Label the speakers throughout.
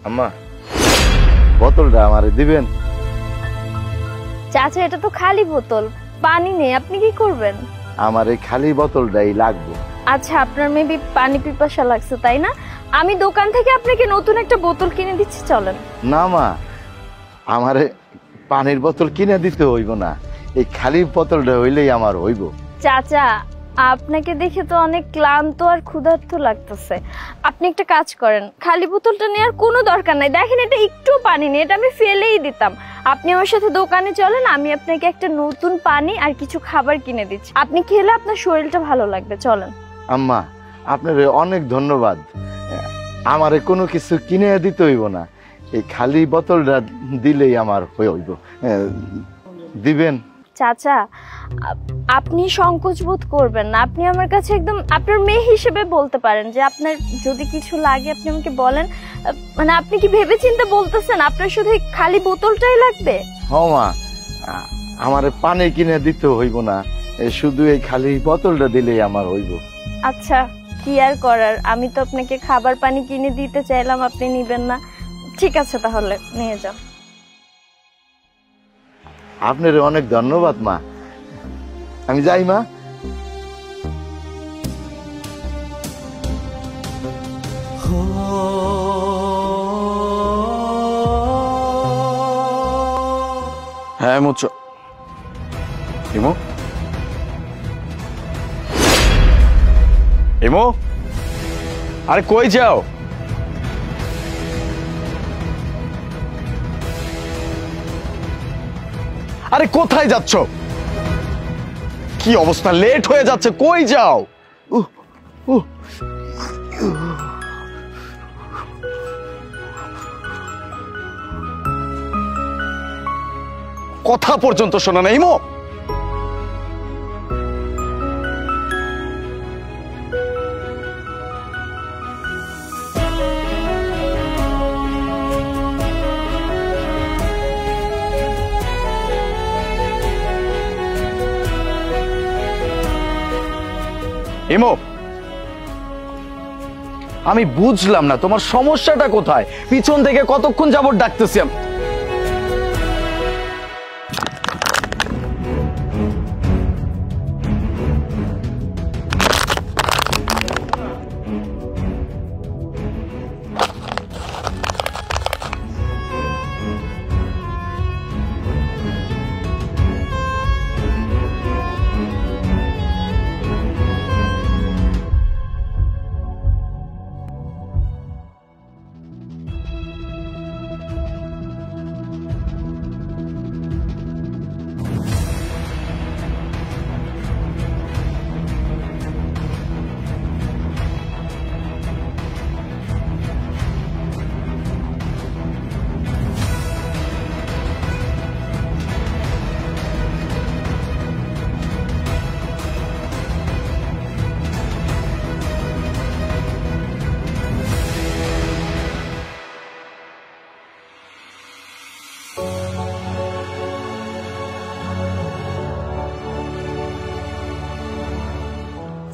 Speaker 1: আম্মা বোতলটা আমারে দিবেন?
Speaker 2: চাচা এটা তো খালি বোতল, পানি নেই, আপনি কি করবেন?
Speaker 1: আমার এই খালি বোতলটাই লাগবে।
Speaker 2: আচ্ছা আপনার মেবি পানি পিপাসা লাগছে তাই না? আমি দোকান থেকে আপনাকে নতুন একটা বোতল কিনে দিচ্ছি, চলেন।
Speaker 1: না মা, আমারে পানির বোতল কিনে দিতে হইব না, এই খালি বোতলটা হইলেই আমার হইব।
Speaker 2: চাচা আপনাকে দেখে তো অনেক ক্লান্ত আর ক্ষুধার্ত লাগতেছে, আপনি একটা কাজ করেন, খালি বোতলটা নেওয়ার কোনো দরকার নাই। দেখেন এটা একটু পানি নেই, এটা আমি ফেলেই দিতাম। আপনি আমার সাথে দোকানে চলেন, আমি আপনাকে একটা নতুন পানি আর কিছু খাবার কিনে দিচ্ছি, আপনি খেলে আপনার শরীরটা ভালো লাগবে, চলেন।
Speaker 1: আম্মা আপনার অনেক ধন্যবাদ, আমারে কোনো কিছু কিনে দিতে হইব না, এই খালি বোতলটা দিলেই আমার হইব। দিবেন?
Speaker 2: চাচা আপনি সংকোচ বোধ করবেন না, আপনি আমার কাছে একদম আপনার মেয়ে হিসেবে বলতে পারেন যে আপনার যদি কিছু লাগে আপনি আমাকে বলেন। মানে আপনি কি ভেবেচিন্তে বলতেছেন আপনার শুধু খালি বোতলটাই লাগবে?
Speaker 1: হ্যাঁ মা, আমারে পানি কিনে দিতে হইব না, শুধু এই খালি বোতলটা দিলেই আমার হইব।
Speaker 2: আচ্ছা কি আর করার, আমি তো আপনাকে খাবার পানি কিনে দিতে চাইলাম, আপনি নিবেন না, ঠিক আছে তাহলে নিয়ে যাও।
Speaker 1: আপনার অনেক ধন্যবাদ মা, আমি যাই মা।
Speaker 3: হ্যাঁ মুচ ইমো ইমো, আরে কই যাও? আরে কোথায় যাচ্ছ? কি অবস্থা, লেট হয়ে যাচ্ছে, কই যাও? কথা পর্যন্ত শোনা নেই মো। ইমো আমি বুঝলাম না তোমার সমস্যাটা কোথায়, পিছন থেকে কতক্ষণ যাবত ডাকতেছি।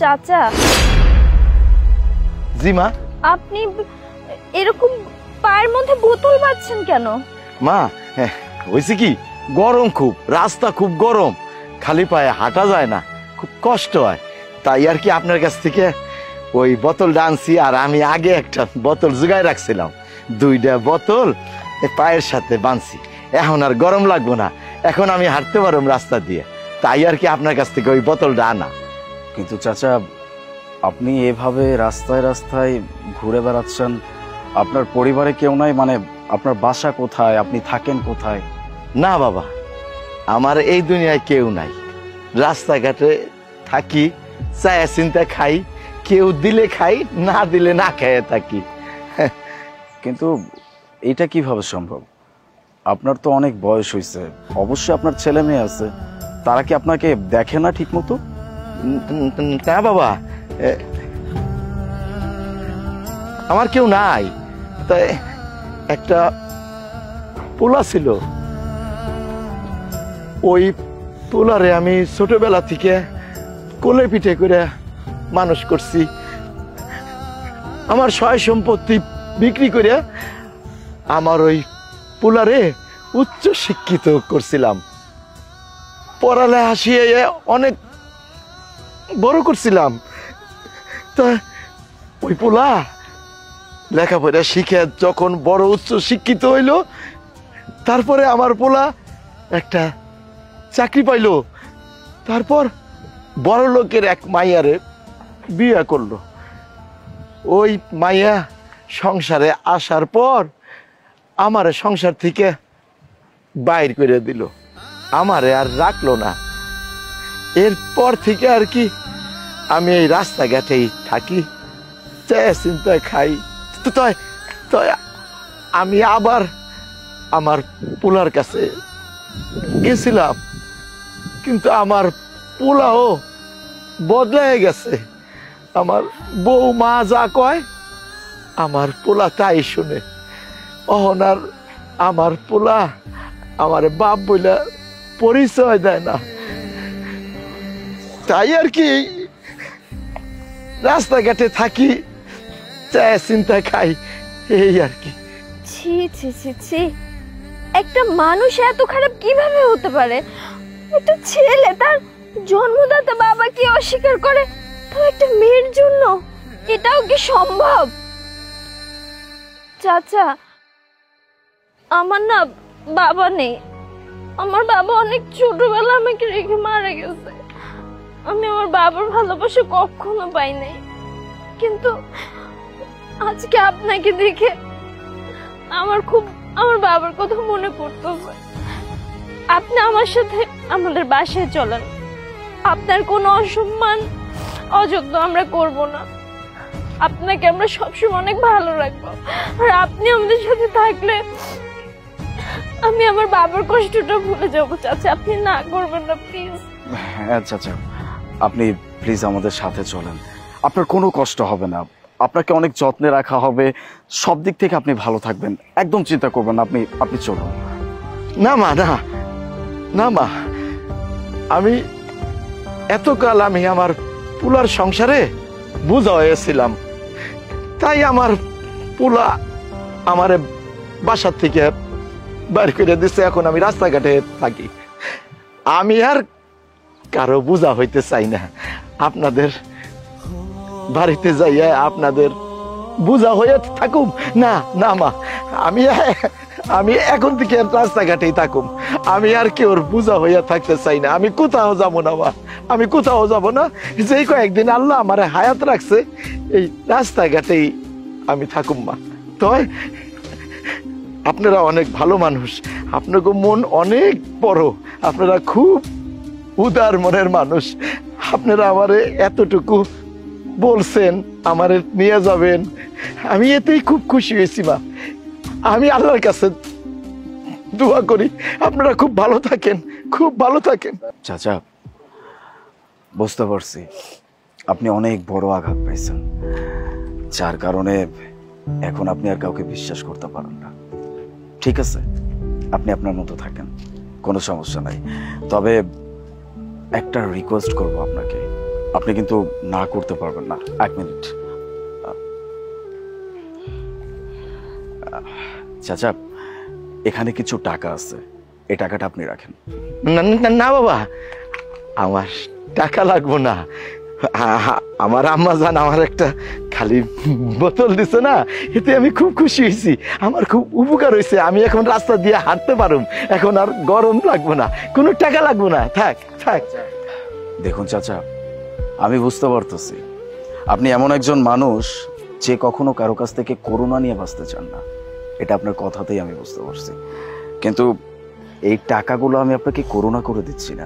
Speaker 2: চাচা।
Speaker 1: জি মা।
Speaker 2: আপনি এরকম পায়ের মধ্যে বোতল বাঁধছেন কেন?
Speaker 1: মা হয়েছে কি, গরম খুব, রাস্তা খুব গরম, খালি পায়ে হাঁটা যায় না, খুব কষ্ট হয়, তাই আর কি আপনার কাছ থেকে ওই বোতলটা আনছি। আর আমি আগে একটা বোতল জোগায় রাখছিলাম, দুইটা বোতল পায়ের সাথে বাঁধছি, এখন আর গরম লাগবো না, এখন আমি হাঁটতে পারব রাস্তা দিয়ে, তাই আর কি আপনার কাছ থেকে ওই বোতলটা আনা।
Speaker 3: কিন্তু চাচা আপনি এভাবে রাস্তায় রাস্তায় ঘুরে বেড়াচ্ছেন, আপনার পরিবারে কেউ নাই? মানে আপনার বাসা কোথায়, আপনি থাকেন কোথায়?
Speaker 1: না বাবা, আমার এই দুনিয়ায় কেউ নাই, রাস্তাঘাটে থাকি, চায়া চিন্তা খাই, কেউ দিলে খাই, না দিলে না খেয়ে থাকি।
Speaker 3: কিন্তু এটা কিভাবে সম্ভব? আপনার তো অনেক বয়স হয়েছে, অবশ্যই আপনার ছেলে মেয়ে আছে, তারা কি আপনাকে দেখে না ঠিক মতো?
Speaker 1: না বাবা, আমার কেউ নাই, তাই একটা পোলা ছিল, ওই পোলারে আমি ছোটবেলা থেকে কোলে পিঠে করে মানুষ করছি, আমার সয় সম্পত্তি বিক্রি করে আমার ওই পোলারে উচ্চ শিক্ষিত করছিলাম, পড়ালেখা শিখিয়ে অনেক বড় করছিলাম। তা ওই পোলা লেখাপড়া শিখে যখন বড় উচ্চ শিক্ষিত হইল, তারপরে আমার পোলা একটা চাকরি পাইল। তারপর বড় লোকের এক মাইয়ারে বিয়ে করলো। ওই মাইয়া সংসারে আসার পর আমারে সংসার থেকে বাইর করে দিল, আমারে আর রাখলো না। এরপর থেকে আর কি আমি এই রাস্তাঘাটেই থাকি, চিন্তায় খাই। তো আমি আবার আমার পোলার কাছে গেছিলাম, কিন্তু আমার পোলাও বদলায় গেছে। আমার বউ মা যা কয় আমার পোলা তাই শুনে। অহন আর আমার পোলা আমার বাপ বইলা পরিচয় দেয় না। তাই আর কি রাস্তাঘাটে থাকি, চিন্তা খাই, এই আর কি।
Speaker 2: ছি ছি ছি ছি, একটা মানুষ এত খারাপ কিভাবে হতে পারে? একটা ছেলে তার জন্মদাতা বাবাকে অস্বীকার করে, তাও একটা মেয়ের জন্য। এটাও কি সম্ভব? চাচা, আমার না বাবা নেই। আমার বাবা অনেক ছোটবেলা আমাকে রেখে মারা গেছে। আমি আমার বাবার ভালোবাসা কখনো পাই নাই, কিন্তু আজকে আপনাকে দেখে আমার বাবার কথা মনে পড়তেছে। আপনি আমার সাথে আমাদের বাসায় চলেন, আপনার কোনো অসম্মান অযোগ্য আমরা করব না। আপনাকে আমরা সবসময় অনেক ভালো রাখবো, আর আপনি আমাদের সাথে থাকলে আমি আমার বাবার কষ্টটা ভুলে যাবো। চাচা, আপনি না করবেন না প্লিজ।
Speaker 3: হ্যাঁ চাচা, আপনি প্লিজ আমাদের সাথে চলেন, আপনার কোনো কষ্ট হবে না, আপনাকে অনেক যত্নে রাখা হবে, সব দিক থেকে আপনি ভালো থাকবেন, একদম চিন্তা করবেন না। আপনি চলুন।
Speaker 1: না মা, না না মা, আমি এতকাল আমি আমার পোলার সংসারে বোঝা হয়েছিলাম, তাই আমার পোলা আমারে বাসার থেকে বাইর করে দিচ্ছে। এখন আমি রাস্তাঘাটে থাকি, আমি আর কারো বোঝা হইতে চাই না। আপনাদের বাড়িতে যাইয়া আপনাদের বোঝা হয়ে থাকুম না। না মা, আমি এখন থেকে রাস্তাঘাটেই থাকুম, আমি আর কেউ বোঝা হইয়া থাকতে চাই না। আমি কোথাও যাব না মা, আমি কোথাও যাব না। যেই কয়েকদিন আল্লাহ আমার হায়াত রাখছে, এই রাস্তাঘাটেই আমি থাকুম মা। তয় আপনারা অনেক ভালো মানুষ, আপনাকে মন অনেক বড়, আপনারা খুব উদার মনের মানুষ। আপনারা আমারে এতটুকু বলছেন, আমারে নিয়ে যাবেন, আমি এতেই খুব খুশি হয়েছি মা। আমি আল্লাহর কাছে দোয়া করি আপনারা খুব ভালো থাকেন, খুব ভালো থাকেন।
Speaker 3: চাচা, বুঝতে পারছি আপনি অনেক বড় আঘাত পাইছেন, যার কারণে এখন আপনি আর কাউকে বিশ্বাস করতে পারেন না। ঠিক আছে, আপনি আপনার মতো থাকেন, কোনো সমস্যা নাই। তবে একটা রিকোয়েস্ট করব আপনাকে, আপনি কিন্তু না করতে পারবেন না। এক মিনিট চাচা, এখানে কিছু টাকা আছে, এই টাকাটা আপনি রাখেন।
Speaker 1: না বাবা, আমার টাকা লাগবো না। আমার আম্মা জান আমার একটা খালি বোতল দিছে না, এতে আমি খুব খুশি হয়েছি, আমার খুব উপকার হয়েছে। আমি এখন রাস্তা দিয়ে হাঁটতে পারুম, এখন আর গরম লাগবো না, কোনো টাকা লাগবো না। থাক থাক।
Speaker 3: দেখুন চাচা, আমি বুঝতে পারতেছি আপনি এমন একজন মানুষ যে কখনো কারো কাছ থেকে করুণা নিয়ে বাঁচতে চান না, এটা আপনার কথাতেই আমি বুঝতে পারছি। কিন্তু এই টাকাগুলো আমি আপনাকে করুণা করে দিচ্ছি না।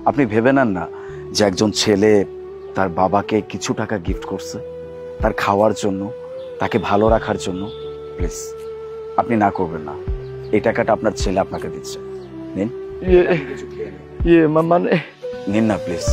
Speaker 3: আপনি ভেবে নেন না যে একজন ছেলে তার বাবাকে কিছু টাকা গিফট করছে তার খাওয়ার জন্য, তাকে ভালো রাখার জন্য। প্লিজ আপনি না করবেন না, এই টাকাটা আপনার ছেলে আপনাকে দিচ্ছে, নিন।
Speaker 1: মানে
Speaker 3: নিন না please.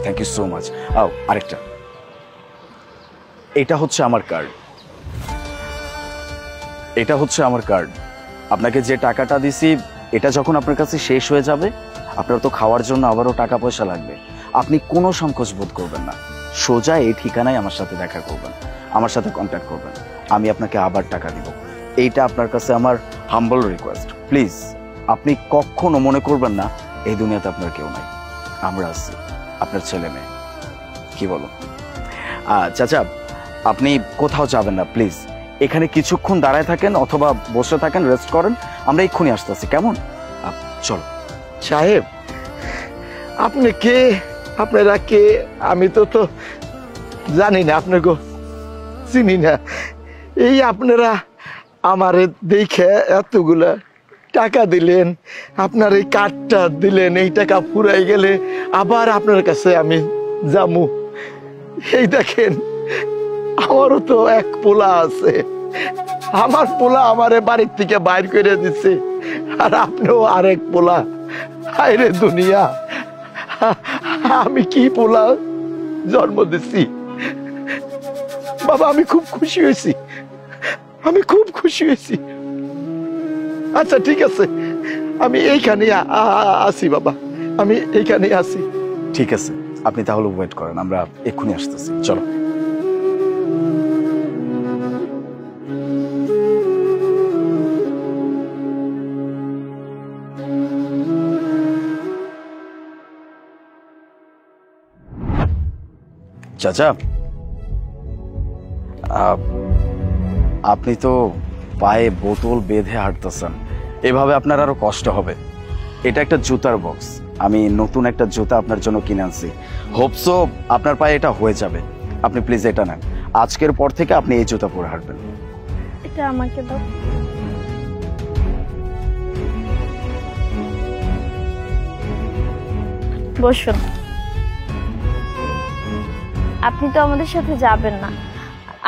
Speaker 3: Thank you so much. আরেকটা, এটা হচ্ছে আমার কার্ড, এটা হচ্ছে আমার কার্ড। আপনাকে যে টাকাটা দিছি, এটা যখন আপনার কাছে শেষ হয়ে যাবে, আপনার তো খাওয়ার জন্য আবারও টাকা পয়সা লাগবে, আপনি কোনো সংকোচ বোধ করবেন না। সোজা এই ঠিকানায় আমার সাথে দেখা করবেন, আমার সাথে কন্ট্যাক্ট করবেন। আমি আপনাকে আবার টাকা দিব। এইটা আপনার কাছে আমার হাম্বল রিকোয়েস্ট। প্লিজ আপনি কখনো মনে করবেন না এই দুনিয়াতে আপনার কেউ নাই, আমরা আছি, আপনার ছেলে মেয়ে। কি বলো? চাচা, আপনি কোথাও যাবেন না প্লিজ, এখানে কিছুক্ষণ দাঁড়ায় থাকেন অথবা বসে থাকেন, রেস্ট করেন, আমরা এক্ষুনি আসতেছি, কেমন? চলো।
Speaker 1: সাহেব, আপনি কে? আপনারা কে? আমি তো জানি না, আপনাকে চিনি না। এই আপনারা আমারে দেখে এতগুলা টাকা দিলেন, আপনার এই কার্ডটা দিলেন, এই টাকা ফুরাই গেলে আবার আপনার কাছে আমি যামু। এই দেখেন, আমারও তো এক পোলা আছে, আমার পোলা আমারে বাড়ির থেকে বাইর করে দিচ্ছে, আর আপনিও আরেক পোলা। হায়রে দুনিয়া, আমি কি পোলা জন্ম দিচ্ছি। বাবা, আমি খুব খুশি হয়েছি, আমি খুব খুশি হয়েছি। আচ্ছা ঠিক আছে, আমি এইখানে আসি বাবা, আমি এইখানে আসি।
Speaker 3: ঠিক আছে, আপনি তাহলে ওয়েট করেন, আমরা এক্ষুনি আসতেছি, চলো। চাচা, আপনি তো পায়ে বোতল বেঁধে হাঁটতেছেন, এভাবে আপনার আরো কষ্ট হবে। এটা একটা জুতার বক্স, আমি নতুন একটা জুতা আপনার জন্য কিনে আনছি, হোপসো আপনার পায়ে এটা হয়ে যাবে। আপনি প্লিজ এটা নেন, আজকের পর থেকে আপনি এই জুতা পরে হাঁটবেন।
Speaker 2: এটা আমাকে দাও। বসুন। আপনি তো আমাদের সাথে যাবেন না,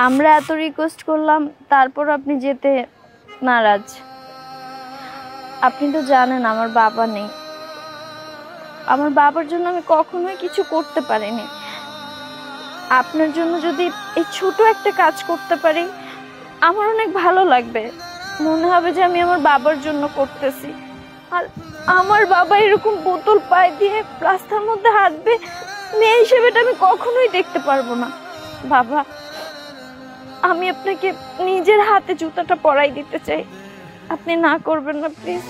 Speaker 2: আমরা এত রিকোয়েস্ট করলাম, তারপর আপনি যেতে নারাজ। আপনি তো জানেন আমার বাবা নেই, আমার বাবার জন্য আমি কখনোই কিছু করতে পারিনি। আপনার জন্য যদি এই ছোট একটা কাজ করতে পারি, আমার অনেক ভালো লাগবে, মনে হবে যে আমি আমার বাবার জন্য করতেছি। আর আমার বাবা এরকম বোতল পায়ে দিয়ে রাস্তার মধ্যে হাঁটবে, মেয়ে হিসেবে এটা আমি কখনোই দেখতে পারবো না। বাবা, আমি আপনাকে নিজের হাতে জুতাটা পরাই দিতে চাই, আপনি না করবেন না প্লিজ।